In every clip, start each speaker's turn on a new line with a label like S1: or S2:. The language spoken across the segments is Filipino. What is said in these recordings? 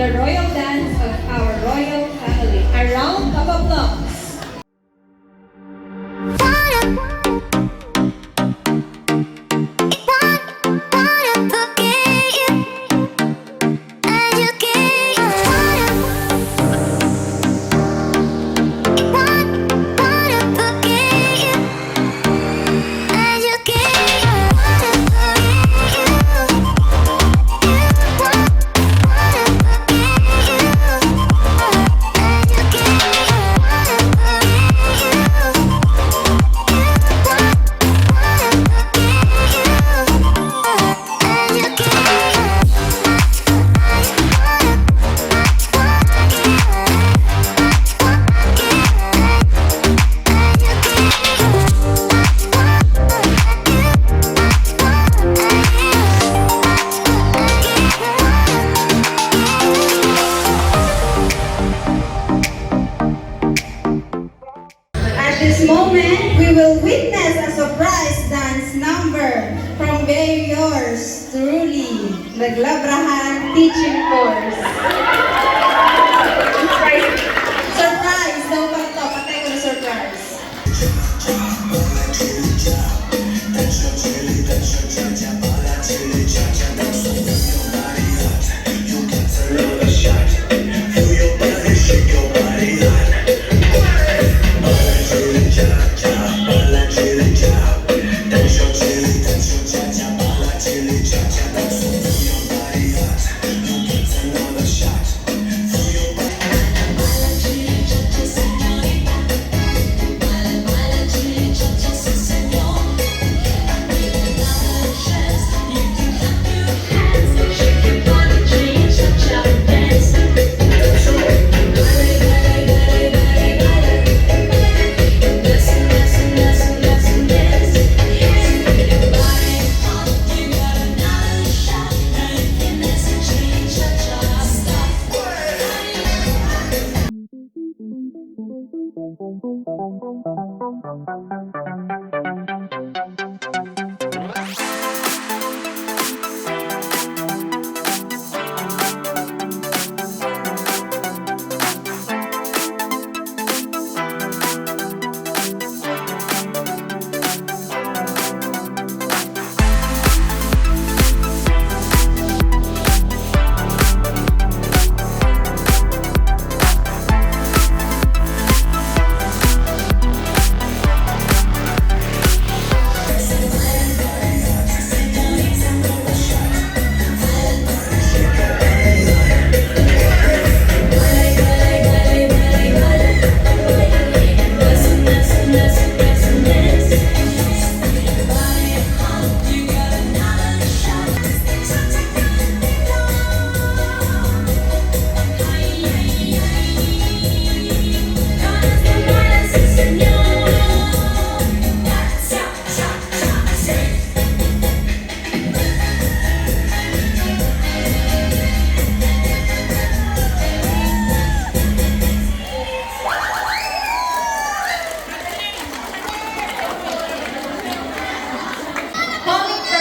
S1: the royal dance of our royal family. A round of applause.
S2: This moment, we will witness a surprise dance number from very yours truly, Naglabrahan teaching course. Surprise! Daw pa ito, patay ko na surprise.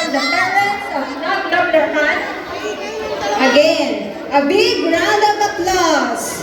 S2: The parents of Naglabrahan. Again, a big round of applause.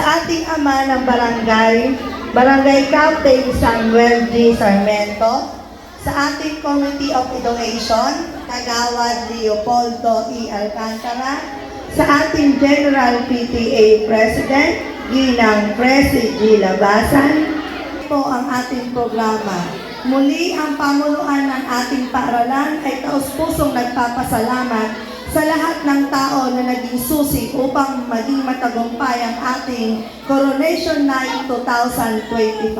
S3: sa ating ama ng barangay, Barangay Captain Samuel G. Sarmiento, sa ating Committee of Education, Kagawad Leopoldo E. Alcantara, sa ating General PTA President, Ginang Presi G. Labasan. Ito ang ating programa. Muli, ang pamunuan ng ating paaralan ay taus-pusong nagpapasalamat sa lahat ng tao na naging susi upang maging matagumpay ang ating Coronation Night 2025.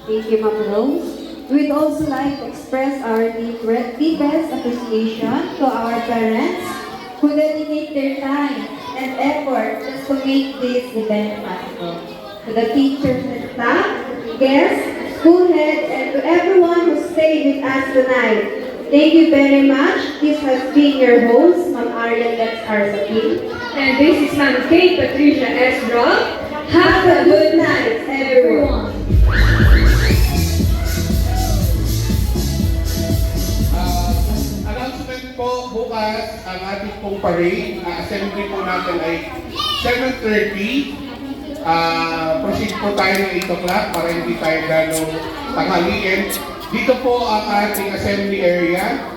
S1: Thank you, Ma'am Rose. We'd also like to express our deepest appreciation to our parents who dedicate their time and effort just to make this event possible. To the teachers and staff, guests, school heads, and to everyone who stayed with us tonight. Thank you very much. This has been your host, Ma'am Ariel Lex Arzapin.
S4: And this is Ma'am Kate Patricia S. Rock.
S1: Have a good night, everyone.
S5: Announcement po, bukas ang ating pong parade. Assembly po natin ay 7:30. Proceed po tayo ng 8 o'clock para hindi tayo ganong tanghaliin. Dito po ang ating assembly area.